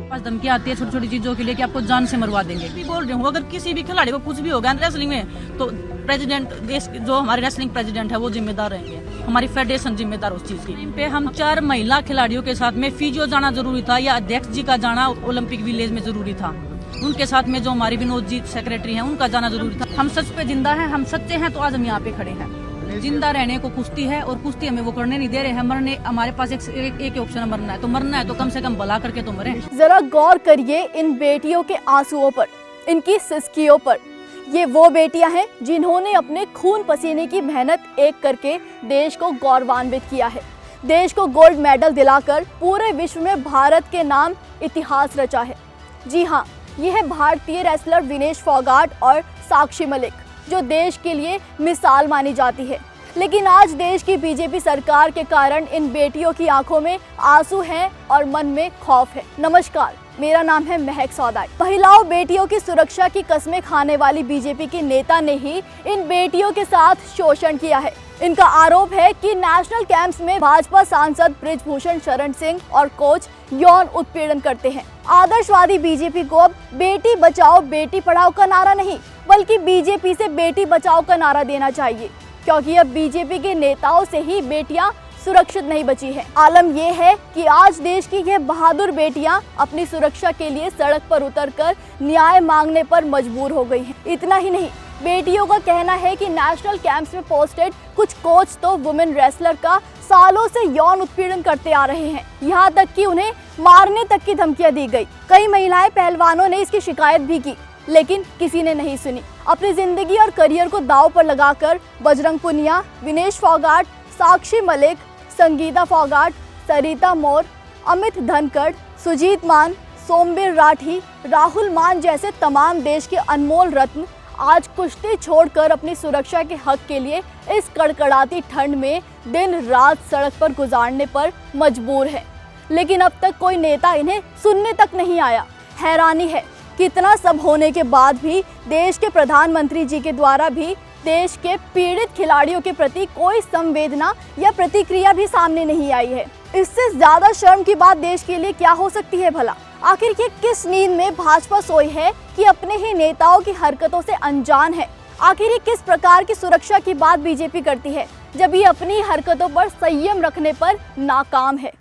पास धमकी आती है छोटी छोटी चीजों के लिए कि आपको जान से मरवा देंगे। भी बोल रही हूँ, अगर किसी भी खिलाड़ी को कुछ भी हो गया रेसलिंग में तो प्रेसिडेंट देश जो हमारे रेसलिंग प्रेसिडेंट है वो जिम्मेदार रहेंगे, हमारी फेडरेशन जिम्मेदार उस चीज की। पे हम 4 महिला खिलाड़ियों के साथ में फिजियो जाना जरूरी था या अध्यक्ष जी का जाना ओलंपिक विलेज में जरूरी था। उनके साथ में जो हमारी विनोद जी सेक्रेटरी हैं उनका जाना जरूरी था। हम सच पे जिंदा हैं, हम सच्चे हैं तो आज हम यहाँ पे खड़े हैं। जिंदा रहने को कुश्ती है और कुश्ती हमें वो करने नहीं दे रहे हैं। मरने हमारे पास एक ऑप्शन है, मरना है तो मरना है तो कम से कम भला करके तो मरे। जरा गौर करिए इन बेटियों के आंसुओं पर, इनकी सिसकियों पर। ये वो बेटियां हैं जिन्होंने अपने खून पसीने की मेहनत एक करके देश को गौरवान्वित किया है, देश को गोल्ड मेडल दिलाकर पूरे विश्व में भारत के नाम इतिहास रचा है। जी हाँ, ये है भारतीय रेसलर विनेश फोगाट और साक्षी मलिक, जो देश के लिए मिसाल मानी जाती है। लेकिन आज देश की बीजेपी सरकार के कारण इन बेटियों की आंखों में आंसू हैं और मन में खौफ है। नमस्कार, मेरा नाम है महक सौदाई। महिलाओं बेटियों की सुरक्षा की कस्में खाने वाली बीजेपी के नेता ने ही इन बेटियों के साथ शोषण किया है। इनका आरोप है कि नेशनल कैंप्स में भाजपा सांसद बृजभूषण शरण सिंह और कोच यौन उत्पीड़न करते हैं। आदर्शवादी बीजेपी को अब बेटी बचाओ बेटी पढ़ाओ का नारा नहीं, बल्कि बीजेपी से बेटी बचाओ का नारा देना चाहिए, क्योंकि अब बीजेपी के नेताओं से ही बेटियां सुरक्षित नहीं बची हैं। आलम यह है कि आज देश की यह बहादुर बेटियां अपनी सुरक्षा के लिए सड़क पर उतरकर न्याय मांगने पर मजबूर हो गई हैं। इतना ही नहीं, बेटियों का कहना है कि नेशनल कैंप्स में पोस्टेड कुछ कोच तो वुमेन रेसलर का सालों से यौन उत्पीड़न करते आ रहे हैं। यहाँ तक कि उन्हें मारने तक की धमकियां दी गई। कई महिलाएं पहलवानों ने इसकी शिकायत भी की, लेकिन किसी ने नहीं सुनी। अपनी जिंदगी और करियर को दांव पर लगाकर बजरंग पुनिया, विनेश फोगाट, साक्षी मलिक, संगीता फोगाट, सरिता मोर, अमित धनखड़, सुजीत मान, सोमवीर राठी, राहुल मान जैसे तमाम देश के अनमोल रत्न आज कुश्ती छोड़कर अपनी सुरक्षा के हक के लिए इस कड़कड़ाती ठंड में दिन रात सड़क पर गुजारने पर मजबूर है। लेकिन अब तक कोई नेता इन्हें सुनने तक नहीं आया। हैरानी है कि इतना सब होने के बाद भी देश के प्रधानमंत्री जी के द्वारा भी देश के पीड़ित खिलाड़ियों के प्रति कोई संवेदना या प्रतिक्रिया भी सामने नहीं आई है। इससे ज्यादा शर्म की बात देश के लिए क्या हो सकती है भला? आखिर ये किस नींद में भाजपा सोई है कि अपने ही नेताओं की हरकतों से अनजान है? आखिर ये किस प्रकार की सुरक्षा की बात बीजेपी करती है जब ये अपनी हरकतों पर संयम रखने पर नाकाम है?